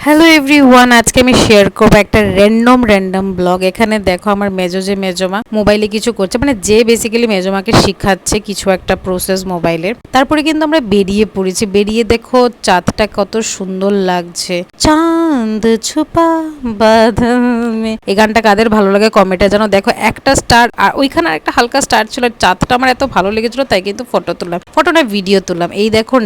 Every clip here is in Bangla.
হ্যালো এভরিওয়ান, আজকে আমি শেয়ার করবো একটা র্যান্ডম ব্লগ। এখানে দেখো আমার মেজমা মোবাইলে কিছু করছে, মানে যে বেসিক্যালি মেজমাকে শিখাচ্ছে কিছু একটা প্রসেস মোবাইলের। তারপরে কিন্তু আমরা বেরিয়ে পড়েছি। বেরিয়ে দেখো চাঁদটা কত সুন্দর লাগছে, চাঁদ ছুপা বাদল মে। এই গানটা কাদের ভালো লাগে কমেন্টে জানো। দেখো একটা স্টার আর ওইখানে একটা হালকা স্টার ছিল। চাঁদটা আমার এত ভালো লেগেছিল, তাই কিন্তু ফটো তুললাম, ফটো না ভিডিও তুললাম। এই দেখো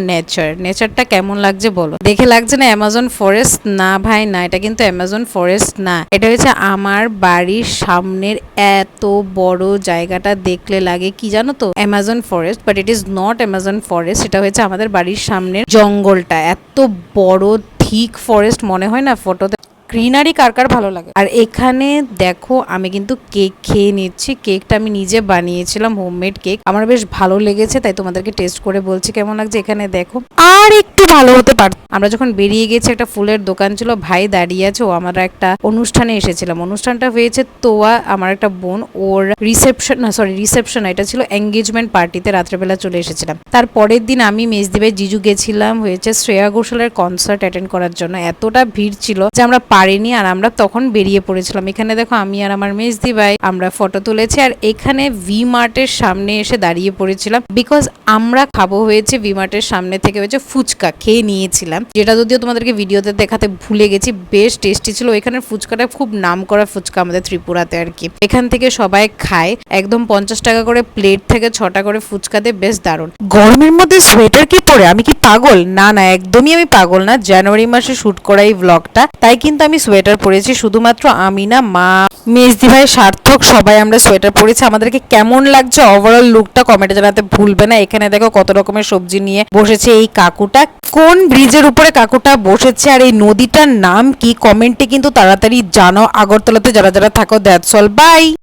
নেচারটা কেমন লাগছে বলো। দেখে লাগছে না অ্যামাজন ফরেস্ট? না ভাই না, এটা কিন্তু অ্যামাজন ফরেস্ট না, এটা হচ্ছে আমার বাড়ির সামনের এত বড় জায়গাটা দেখলে লাগে কি জানো তো, Amazon forest. But it is not Amazon forest, এটা হচ্ছে আমাদের বাড়ির সামনের জঙ্গলটা। এত বড় থিক ফরেস্ট মনে হয় না ফটোতে। গ্রিনারি কার কার ভালো লাগে। আর এখানে দেখো আমি কিন্তু কেক খেয়ে নিচ্ছি। কেকটা আমি নিজে বানিয়েছিলাম, হোমমেড কেক। আমার বেশ ভালো লেগেছে, তাই তোমাদেরকে টেস্ট করে বলছি কেমন লাগছে। এখানে দেখো আর একটু ভালো হতে পারত। আমরা যখন বেরিয়ে গেছি একটা ফুলের দোকান ছিল, ভাই দাঁড়িয়ে আছে। ও আমরা একটা অনুষ্ঠানে এসেছিলাম, অনুষ্ঠানটা হয়েছে তোয়া, আমার একটা বোন, ওর রিসেপশন এটা ছিল এঙ্গেজমেন্ট পার্টিতে রাত্রেবেলা চলে এসেছিলাম। তার পরের দিন আমি মেজদি ভাই জিজু গেছিলাম হয়েছে শ্রেয়া ঘোষালের কনসার্ট অ্যাটেন্ড করার জন্য। এতটা ভিড় ছিল যে আমরা পারিনি, আর আমরা তখন বেরিয়ে পড়েছিলাম। এখানে দেখো আমি আর আমার মেজদি ভাই আমরা ফটো তুলেছি। আর এখানে ভি মার্টের সামনে এসে দাঁড়িয়ে পড়েছিলাম, বিকজ আমরা খাবো হয়েছে ভি মার্টের সামনে থেকে হয়েছে ফুচকা খেয়ে নিয়েছিলাম, যেটা যদিও তোমাদেরকে ভিডিওতে দেখাতে ভুলে গেছি। বেশ টেস্টি ছিল। এখানের ফুচকাটা খুব নাম করা ফুচকা আমাদের ত্রিপুরাতে আর কি। এখান থেকে সবাই খায়, একদম 50 টাকা করে প্লেট, থেকে 6টা করে ফুচকা দিয়ে, বেশ দারুণ। গরমের মধ্যে সোয়েটার কি পরে আমি কি পাগল? না না, একদমই আমি পাগল না। জানুয়ারি মাসে শুট করা এই ব্লগটা, তাই কিন্তু আমি সোয়েটার পরেছি। শুধুমাত্র আমি না, মা, মেজদি ভাই, সার্থক, সবাই আমরা সোয়েটার পরেছি। আমাদেরকে কেমন লাগছে ওভারঅল লুকটা কমেন্টে জানাতে ভুলবে না। এখানে দেখো কত রকমের সবজি নিয়ে বসেছে এই কাকুটা। কোন ব্রিজের উপরে কাকুটা বসেছে আর এই নদীটার নাম কি কমেন্টে কিন্তু তাড়াতাড়ি জানো। আগরতলাতে যারা যারা থাকো, দ্যাটস অল, বাই।